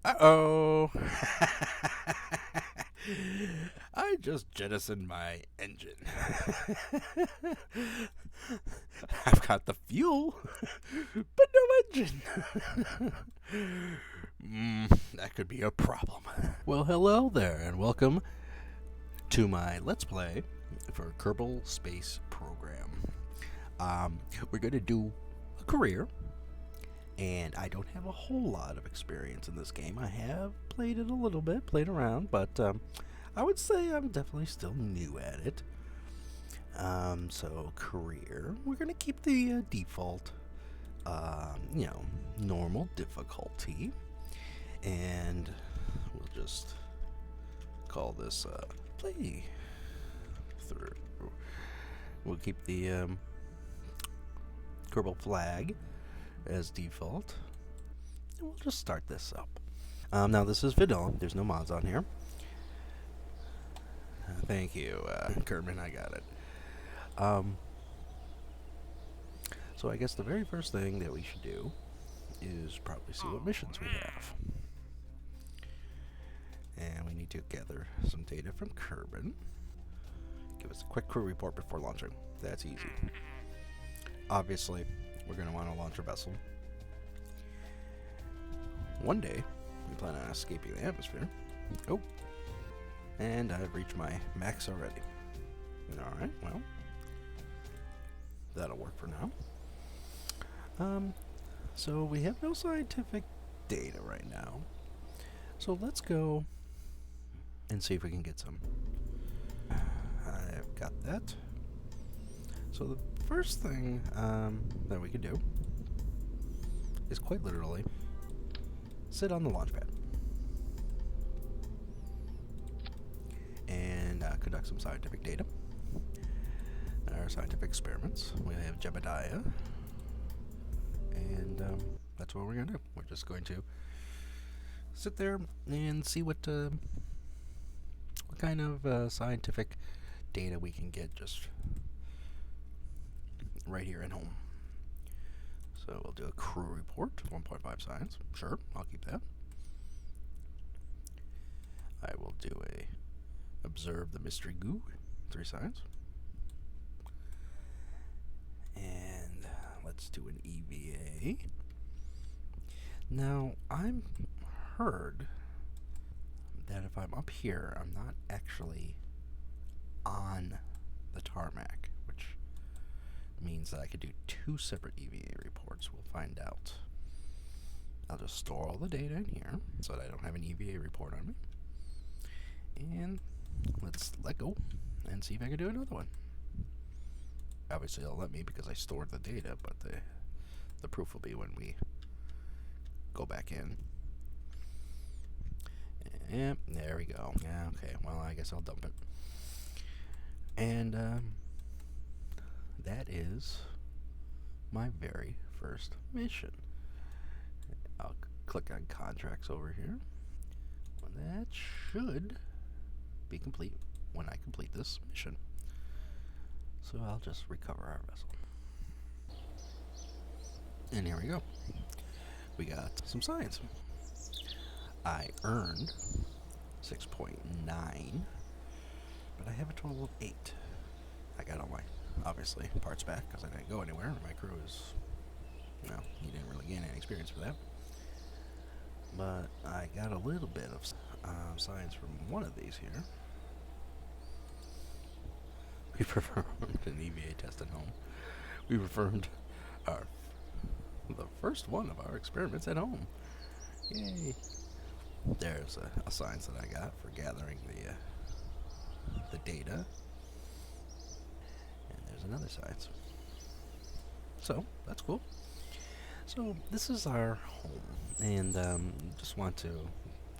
Uh-oh. I just jettisoned my engine. I've got the fuel, but no engine. That could be a problem. Well, hello there, and welcome to my Let's Play for Kerbal Space Program. We're going to do a career, and I don't have a whole lot of experience in this game. I have played it a little bit, played around, but I would say I'm definitely still new at it. So career, we're going to keep the default, normal difficulty, and we'll just call this play through. We'll keep the Kerbal flag as default, and we'll just start this up. Now this is vanilla. There's no mods on here. Thank you, Kerman. I got it. So I guess the very first thing that we should do is probably see what missions we have. And we need to gather some data from Kerbin. Give us a quick crew report before launching. That's easy. Obviously, we're going to want to launch a vessel. One day, we plan on escaping the atmosphere. Oh, and I've reached my max already. Alright, well, that'll work for now. So we have no scientific data right now. So let's go and see if we can get some. I've got that. So the first thing that we could do is quite literally sit on the launch pad and conduct some scientific data. Our scientific experiments. We have Jebediah, and that's what we're going to do. We're just going to sit there and see what kind of scientific data we can get just right here at home. So we'll do a crew report, 1.5 science. Sure, I'll keep that. I will do a observe the mystery goo, 3 science. And let's do an EVA. Now, I've heard that if I'm up here, I'm not actually on the tarmac, which means that I could do 2 separate EVA reports. We'll find out. I'll just store all the data in here so that I don't have an EVA report on me. And let's let go and see if I can do another one. Obviously, it'll let me because I stored the data, but the proof will be when we go back in. Yep, there we go. Yeah, okay, well, I guess I'll dump it. And that is my very first mission. I'll click on contracts over here. Well, that should be complete when I complete this mission. So I'll just recover our vessel. And here we go. We got some science. I earned 6.9, but I have a total of 8. I got all my, obviously, parts back because I didn't go anywhere. My crew is, well, he didn't really gain any experience for that. But I got a little bit of science from one of these here. We performed an EVA test at home. We performed the first one of our experiments at home. Yay! There's a science that I got for gathering the data. And there's another science. So, that's cool. So, this is our home. And just want to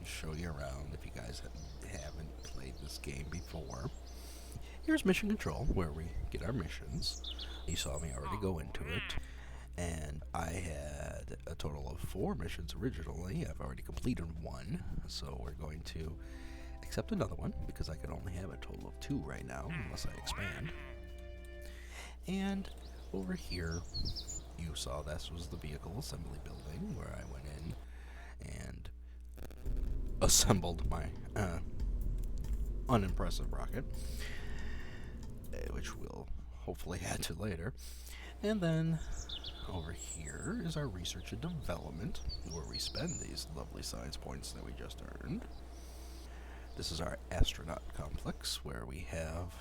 show you around if you guys haven't played this game before. Here's mission control, where we get our missions. You saw me already go into it. And I had a total of 4 missions originally. I've already completed 1. So we're going to accept another one, because I can only have a total of 2 right now, unless I expand. And over here, you saw this was the vehicle assembly building, where I went in and assembled my unimpressive rocket, which we'll hopefully add to later. And then over here is our research and development, where we spend these lovely science points that we just earned. This is our astronaut complex, where we have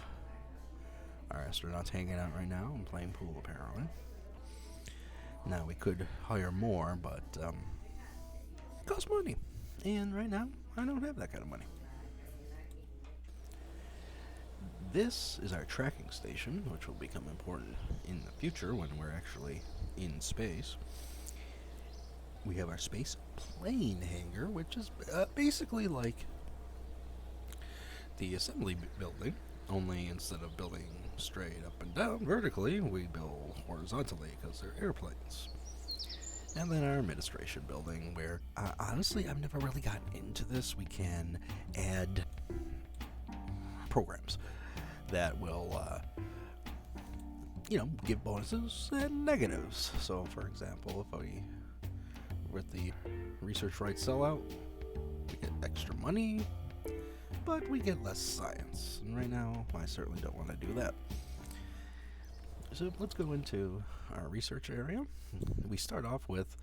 our astronauts hanging out right now and playing pool, apparently. Now, we could hire more, but it costs money. And right now, I don't have that kind of money. This is our tracking station, which will become important in the future when we're actually in space. We have our space plane hangar, which is basically like the assembly building, only instead of building straight up and down vertically, we build horizontally because they're airplanes. And then our administration building, where honestly, I've never really gotten into this. We can add programs that will, give bonuses and negatives. So, for example, if we, with the research rights sellout, we get extra money, but we get less science. And right now, I certainly don't want to do that. So let's go into our research area. We start off with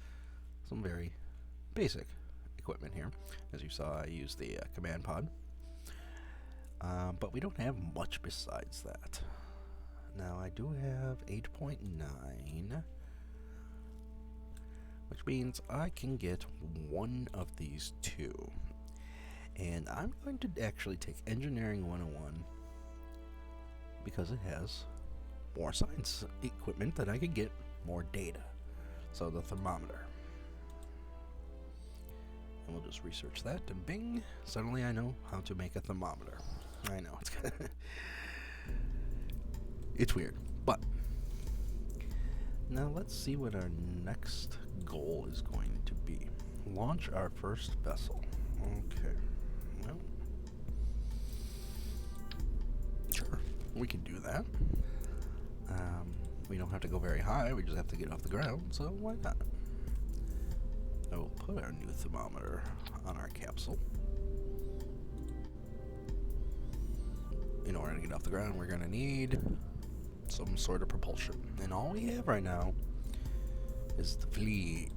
some very basic equipment here. As you saw, I used the command pod. But we don't have much besides that. Now, I do have 8.9, which means I can get one of these two. And I'm going to actually take Engineering 101 because it has more science equipment that I can get more data. So the thermometer. And we'll just research that, and bing, suddenly I know how to make a thermometer. I know, it's weird, but now let's see what our next goal is going to be. Launch our first vessel. Okay, well, sure, we can do that. We don't have to go very high, we just have to get off the ground, so why not? I will put our new thermometer on our capsule. In order to get off the ground, we're going to need some sort of propulsion. And all we have right now is the fleet.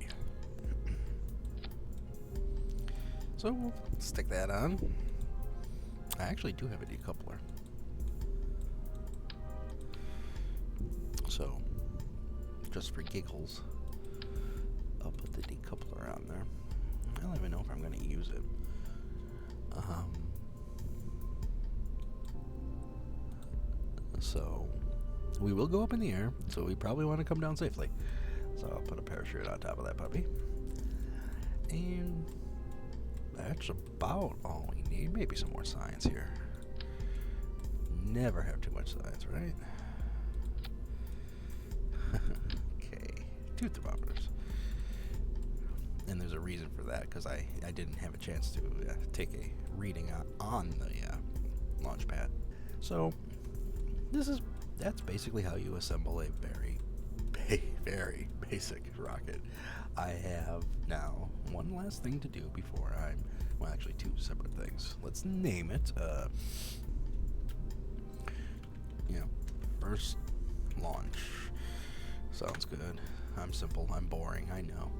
So we'll stick that on. I actually do have a decoupler. So, just for giggles, I'll put the decoupler on there. I don't even know if I'm going to use it. So, we will go up in the air, so we probably want to come down safely. So I'll put a parachute on top of that puppy. And that's about all we need. Maybe some more science here. Never have too much science, right? Okay, 2 thermometers. And there's a reason for that, because I didn't have a chance to take a reading on the launch pad. So that's basically how you assemble a very, very basic rocket. I have now one last thing to do before actually 2 separate things. Let's name it, first launch. Sounds good. I'm simple, I'm boring, I know.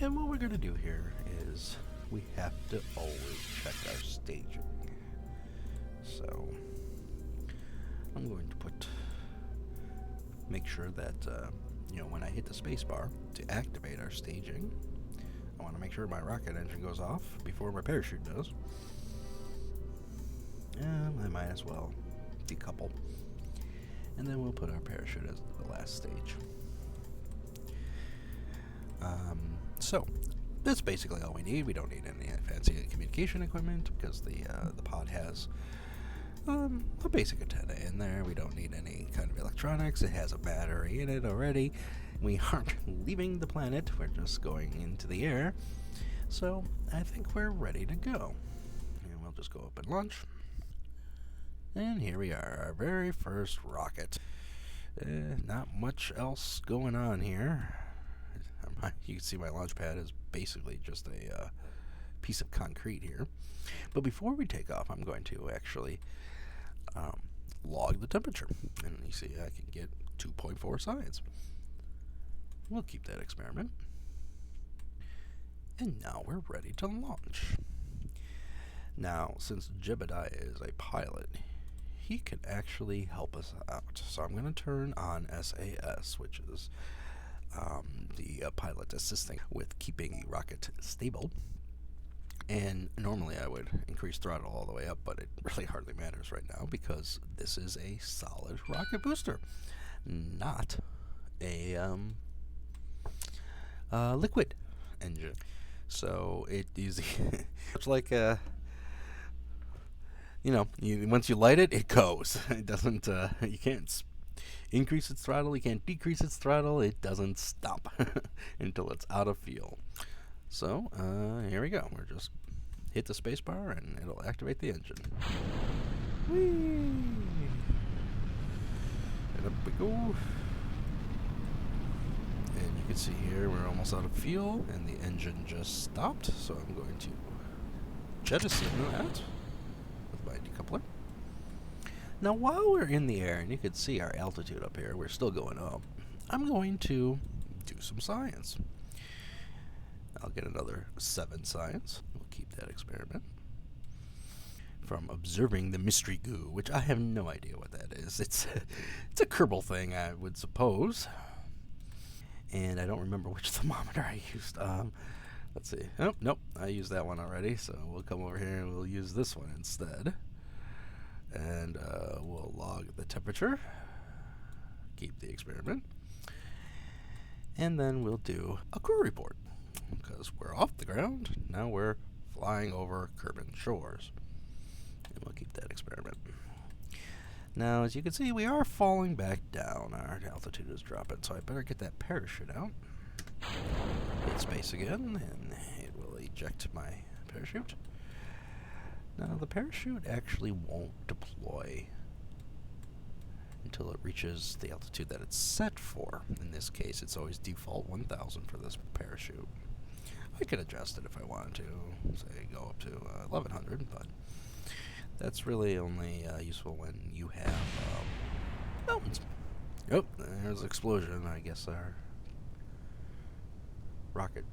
And what we're going to do here is we have to always check our staging. So I'm going to make sure that, when I hit the space bar to activate our staging, I want to make sure my rocket engine goes off before my parachute does. And I might as well decouple. And then we'll put our parachute as the last stage. So that's basically all we need. We don't need any fancy communication equipment because the pod has a basic antenna in there. We don't need any kind of electronics. It has a battery in it already. We aren't leaving the planet. We're just going into the air. So I think we're ready to go. And we'll just go up and launch. And here we are, our very first rocket. Not much else going on here. You can see my launch pad is basically just a piece of concrete here. But before we take off, I'm going to actually log the temperature. And you see I can get 2.4 science. We'll keep that experiment. And now we're ready to launch. Now, since Jebediah is a pilot, he can actually help us out. So I'm going to turn on SAS, which is the pilot assisting with keeping the rocket stable. And normally I would increase throttle all the way up, but it really hardly matters right now because this is a solid rocket booster, not a liquid engine. So it is it's like once you light it, it goes. It doesn't. You can't increase its throttle. You can't decrease its throttle. It doesn't stop until it's out of fuel. So here we go. We're just hit the space bar and it'll activate the engine. Whee! And up we go. And you can see here we're almost out of fuel and the engine just stopped. So I'm going to jettison that with my decoupler. Now while we're in the air, and you can see our altitude up here, we're still going up, I'm going to do some science. I'll get another 7 science. We'll keep that experiment. From observing the mystery goo, which I have no idea what that is. It's a Kerbal thing, I would suppose. And I don't remember which thermometer I used. Let's see. Oh, nope, I used that one already. So we'll come over here and we'll use this one instead. And we'll log the temperature. Keep the experiment. And then we'll do a crew report. Because we're off the ground, now we're flying over Kerbal shores. And we'll keep that experiment. Now, as you can see, we are falling back down. Our altitude is dropping, so I better get that parachute out. Hit space again, and it will eject my parachute. Now, the parachute actually won't deploy until it reaches the altitude that it's set for. In this case, it's always default 1,000 for this parachute. I could adjust it if I wanted to, say go up to 1,100, but that's really only useful when you have mountains. Oh, there's an explosion. I guess our rocket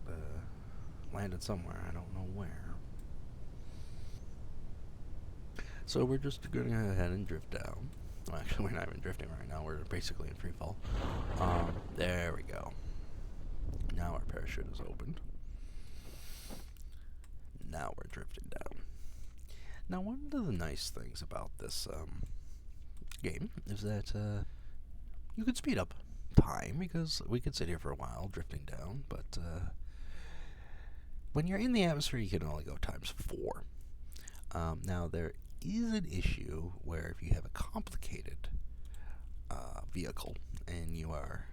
landed somewhere. I don't know where. So we're just going to go ahead and drift down. Well, actually, we're not even drifting right now. We're basically in free fall. There we go. Now our parachute is opened. Now we're drifting down. Now, one of the nice things about this game is that you could speed up time because we could sit here for a while drifting down, but when you're in the atmosphere, you can only go times 4. Now, there is an issue where if you have a complicated vehicle and you are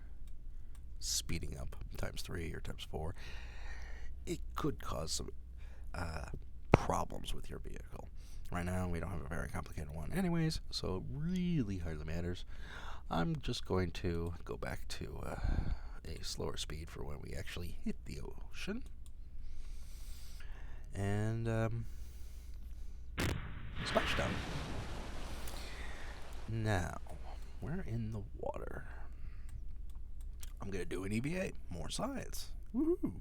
speeding up times 3 or times 4, it could cause some problems with your vehicle. Right now, we don't have a very complicated one anyways, so it really hardly matters. I'm just going to go back to a slower speed for when we actually hit the ocean. And splashdown. Now, we're in the water. I'm going to do an EVA. More science. Woohoo!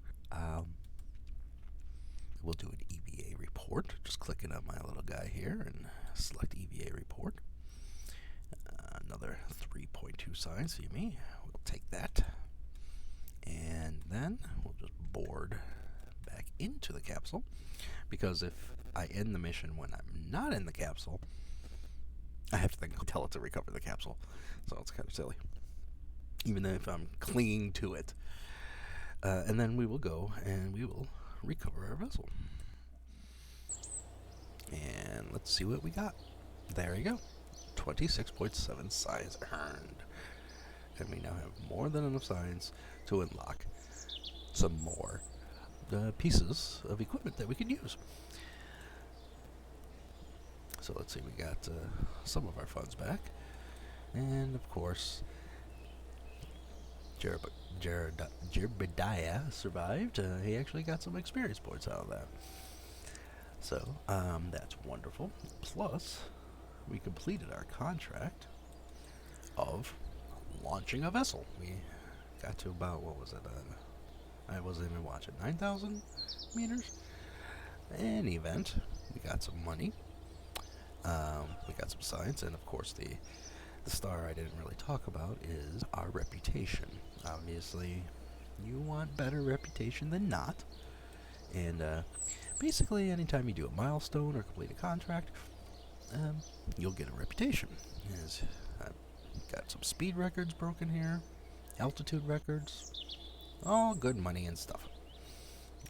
We'll do an EVA report. Just clicking on my little guy here and select EVA report. Another 3.2 science, see me. We'll take that. And then we'll just board back into the capsule. Because if I end the mission when I'm not in the capsule, I have to then tell it to recover the capsule. So it's kind of silly. Even if I'm clinging to it. And then we will go and we will recover our vessel. And let's see what we got. There you go. 26.7 science earned. And we now have more than enough science to unlock some more pieces of equipment that we can use. So let's see, we got some of our funds back. And of course, Jebediah survived. He actually got some experience points out of that. So, that's wonderful. Plus, we completed our contract of launching a vessel. We got to about, what was it? I wasn't even watching, 9,000 meters? In any event, we got some money. We got some science, and of course, the star I didn't really talk about is our reputation. Obviously, you want better reputation than not. And basically, anytime you do a milestone or complete a contract, you'll get a reputation. As I've got some speed records broken here, altitude records, all good money and stuff.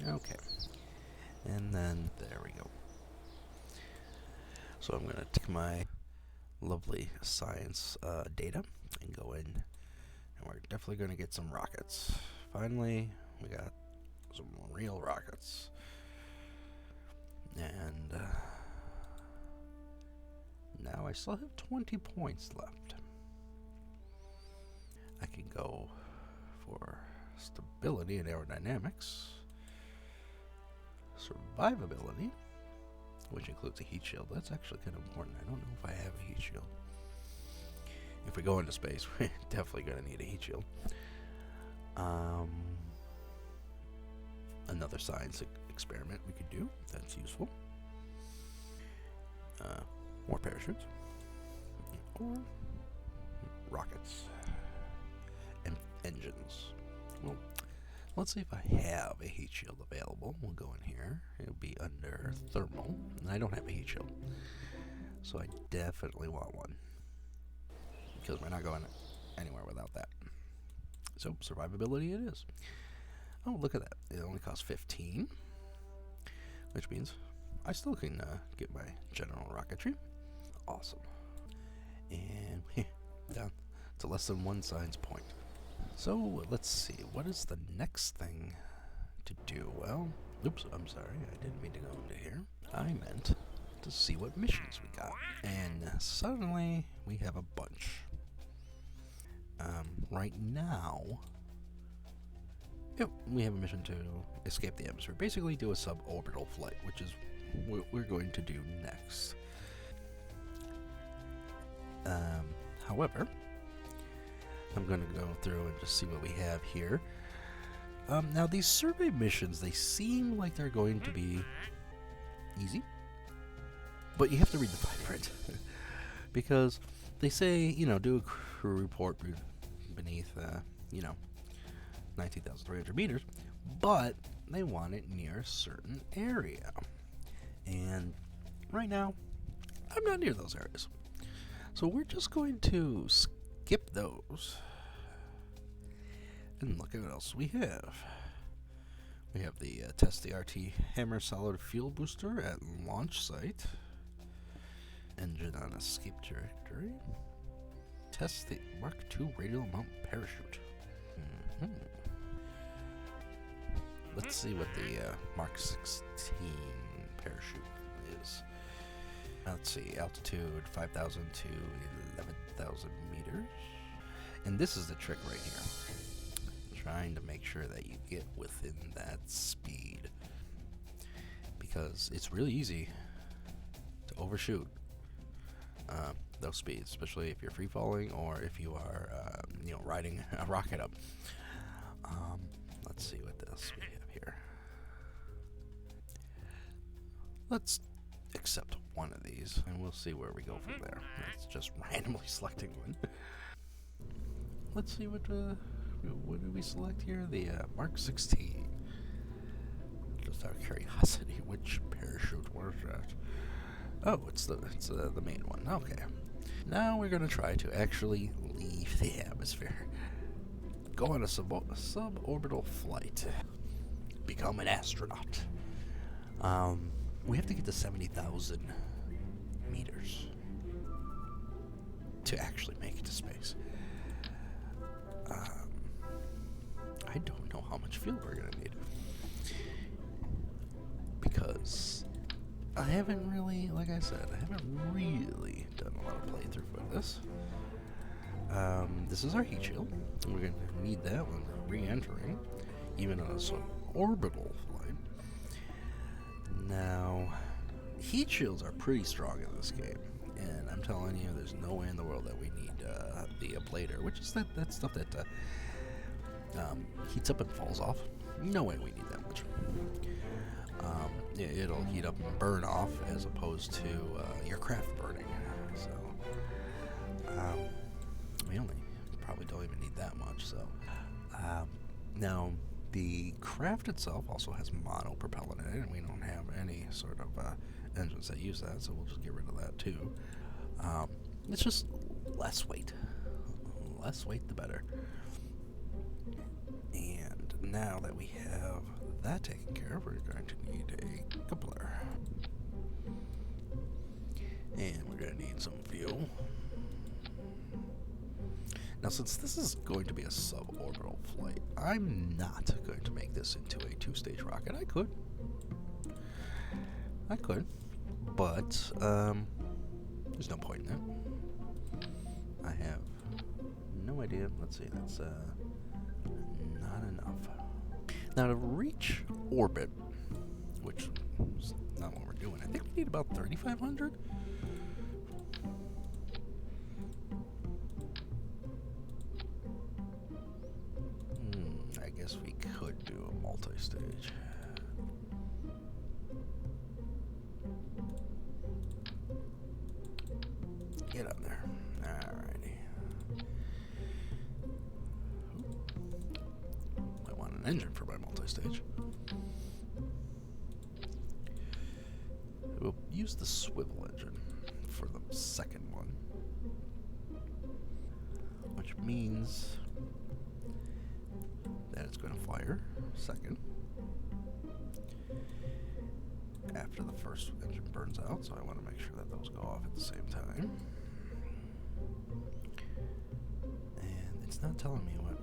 Okay. And then, there we go. So I'm going to take my lovely science data and go in, and we're definitely going to get some rockets. Finally, we got some real rockets. And now I still have 20 points left. I can go for stability and aerodynamics, survivability, which includes a heat shield. That's actually kind of important. I don't know if I have a heat shield. If we go into space, we're definitely going to need a heat shield. Another science experiment we could do. That's useful. More parachutes. Or rockets. And engines. Well, let's see if I have a heat shield available. We'll go in here. It'll be under thermal. And I don't have a heat shield. So I definitely want one. Because we're not going anywhere without that. So survivability it is. Oh, look at that. It only costs 15. Which means I still can get my general rocketry. Awesome. And down to less than 1 science point. So let's see, what is the next thing to do? Well, oops, I'm sorry, I didn't mean to go into here. I meant to see what missions we got. And suddenly we have a bunch. Right now, we have a mission to escape the atmosphere. Basically do a suborbital flight, which is what we're going to do next. However, I'm going to go through and just see what we have here. Now, these survey missions, they seem like they're going to be easy. But you have to read the fine print. Because they say, do a crew report beneath, 19,300 meters. But they want it near a certain area. And right now, I'm not near those areas. So we're just going to skip those. And look at what else we have. We have the test the RT Hammer Solid Fuel Booster at launch site. Engine on escape trajectory. Test the Mark II radial mount parachute. Let's see what the Mark 16 parachute is. Let's see, altitude 5,000 to 11,000 meters. And this is the trick right here. Trying to make sure that you get within that speed. Because it's really easy to overshoot those speeds, especially if you're free falling or if you are, riding a rocket up. Let's see what else we have here. Let's accept one of these, and we'll see where we go from there. It's just randomly selecting one. Let's see what did we select here? The Mark 16. Just out of curiosity, which parachute was that? Oh, it's the main one. Okay. Now we're going to try to actually leave the atmosphere. Go on a suborbital flight. Become an astronaut. We have to get to 70,000 meters to actually make it to space. I don't know how much fuel we're going to need. Because I haven't really, like I said, I haven't really done a lot of playthrough for this. This is our heat shield. We're going to need that when re-entering, even on a suborbital flight. Now, heat shields are pretty strong in this game, and I'm telling you, there's no way in the world that we need the ablator, which is that stuff that heats up and falls off. No way we need that much. It'll heat up and burn off as opposed to your craft burning. So we only probably don't even need that much. So now the craft itself also has mono propellant in it, and we don't have any sort of engines that use that, so we'll just get rid of that too. It's just less weight. Less weight, the better. And now that we have that taken care of, we're going to need a coupler. And we're going to need some fuel. Now, since this is going to be a suborbital flight, I'm not going to make this into a two-stage rocket. I could, but there's no point in that. I have no idea. Let's see, that's not enough. Now, to reach orbit, which is not what we're doing, I think we need about 3,500. I guess we could do a multi-stage. Get up there. Alrighty. I want an engine for my multi-stage. We'll use the swivel engine for the second one, which means that it's going to fire second after the first engine burns out, so I want to make sure that those go off at the same time. And it's not telling me what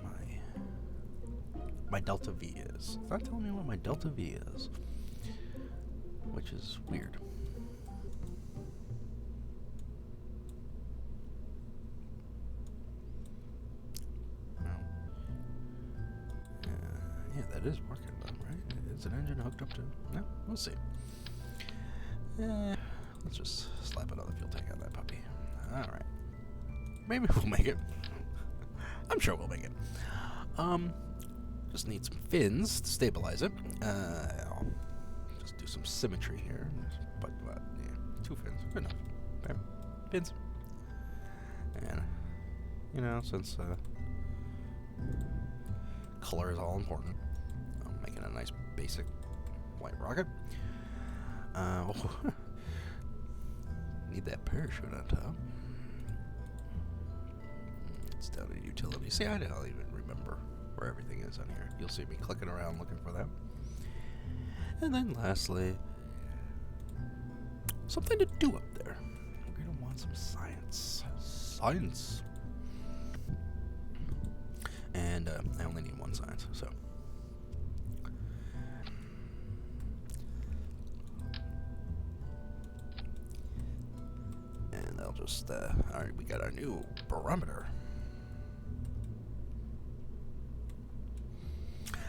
my delta V is. It's not telling me what my delta V is, which is weird. Yeah, that is working though, right? Is an engine hooked up to? No, we'll see. Let's just slap another fuel tank on that puppy. Alright. Maybe we'll make it. I'm sure we'll make it. Just need some fins to stabilize it. I'll just do some symmetry here. But yeah, 2 fins. Good enough. There. Fins. And, you know, since color is all important, I'm making a nice basic white rocket. Need that parachute on top. It's down in utility. See, I don't even remember where everything is on here. You'll see me clicking around looking for that. And then lastly, something to do up there. We're going to want some science. Science! And I only need 1 science, so. And I'll just, alright, we got our new barometer.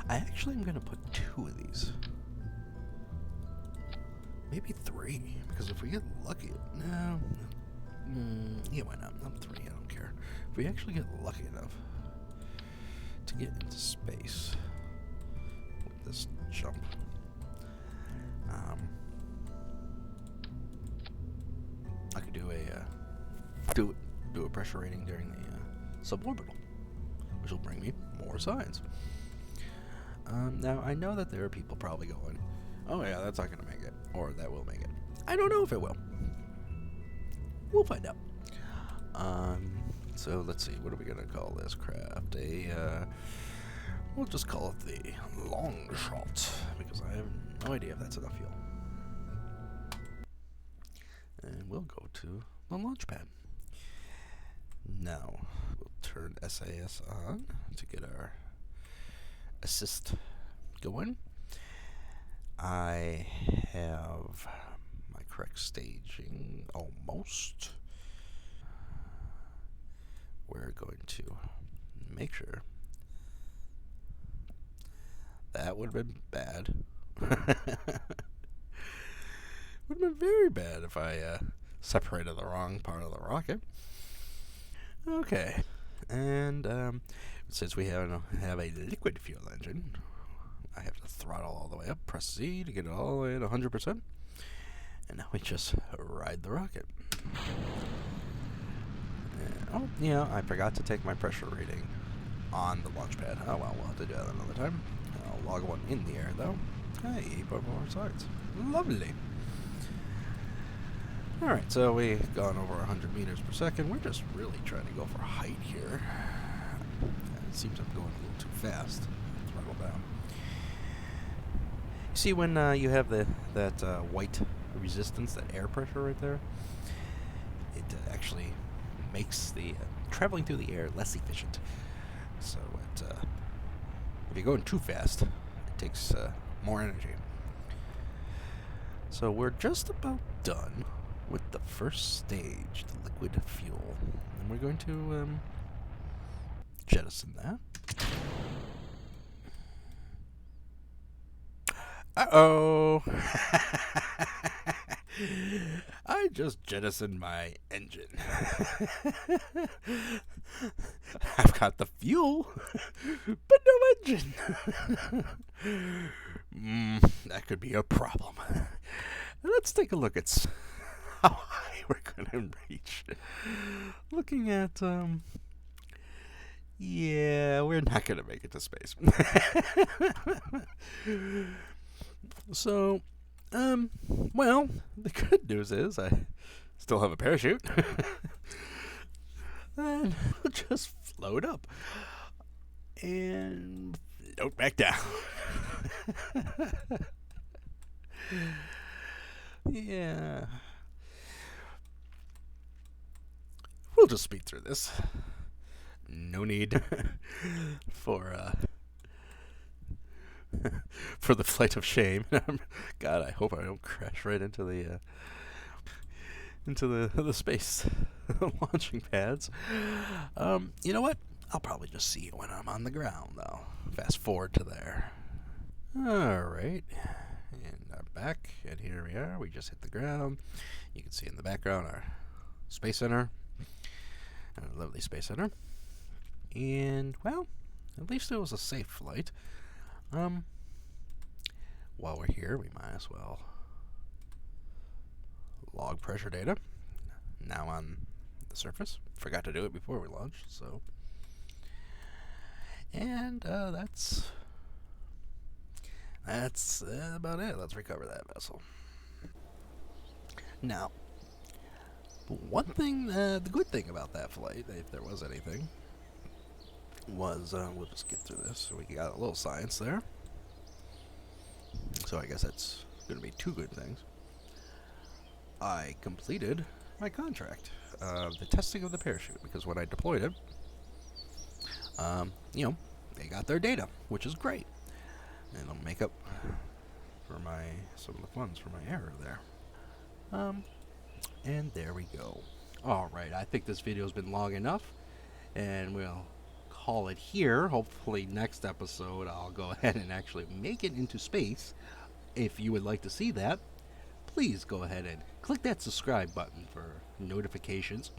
I actually am going to put 2 of these. Maybe 3, because if we get lucky, no. Yeah, why not? I'm 3, I don't care. If we actually get lucky enough to get into space with this jump, I could do a pressure rating during the suborbital, which will bring me more science. Now I know that there are people probably going, "Oh yeah, that's not gonna make it," or "That will make it." I don't know if it will. We'll find out. So let's see. What are we gonna call this craft? We'll just call it the long shot because I have no idea if that's enough fuel. And we'll go to the launch pad. Now we'll turn SAS on to get our assist going. I have my correct staging almost. We're going to make sure. That would have been bad. Would have been very bad if I separated the wrong part of the rocket. Okay, and since we have a liquid fuel engine, I have to throttle all the way up, press Z to get it all the way at 100%, and now we just ride the rocket. Oh, yeah, I forgot to take my pressure reading on the launch pad. Oh well, we'll have to do that another time. I'll log one in the air, though. Hey, both of our sides. Lovely. Alright, so we've gone over 100 meters per second. We're just really trying to go for height here. It seems I'm going a little too fast. Throttle down. See when you have that white resistance, that air pressure right there? It actually makes the traveling through the air less efficient. So if you're going too fast, it takes more energy. So we're just about done with the first stage, the liquid fuel. And we're going to jettison that. Uh-oh! I just jettisoned my engine. I've got the fuel, but no engine. That could be a problem. Let's take a look at how high we're going to reach. Looking at, yeah, we're not going to make it to space. So, well, the good news is I still have a parachute. And we'll just float up and float back down. Yeah. We'll just speed through this. No need for for the flight of shame. God, I hope I don't crash right into the space launching pads. You know what? I'll probably just see it when I'm on the ground, though. Fast forward to there. All right. And I'm back, and here we are. We just hit the ground. You can see in the background our Space Center. A lovely Space Center. And, well, at least it was a safe flight. While we're here, we might as well log pressure data. Now on the surface. Forgot to do it before we launched, so. And that's about it. Let's recover that vessel. Now, one thing, the good thing about that flight, if there was anything, was, we'll just get through this. So we got a little science there. So I guess that's going to be two good things. I completed my contract, the testing of the parachute, because when I deployed it, you know, they got their data, which is great. And it'll make up for some of the funds for my error there. And there we go. Alright, I think this video's been long enough, and we'll call it here. Hopefully next episode I'll go ahead and actually make it into space. If you would like to see that, please go ahead and click that subscribe button for notifications.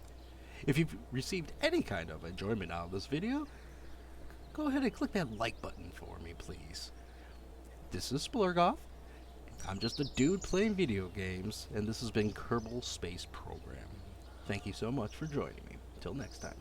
If you've received any kind of enjoyment out of this video, go ahead and click that like button for me, please. This is Splurgoth. I'm just a dude playing video games, and this has been Kerbal Space Program. Thank you so much for joining me. Until next time.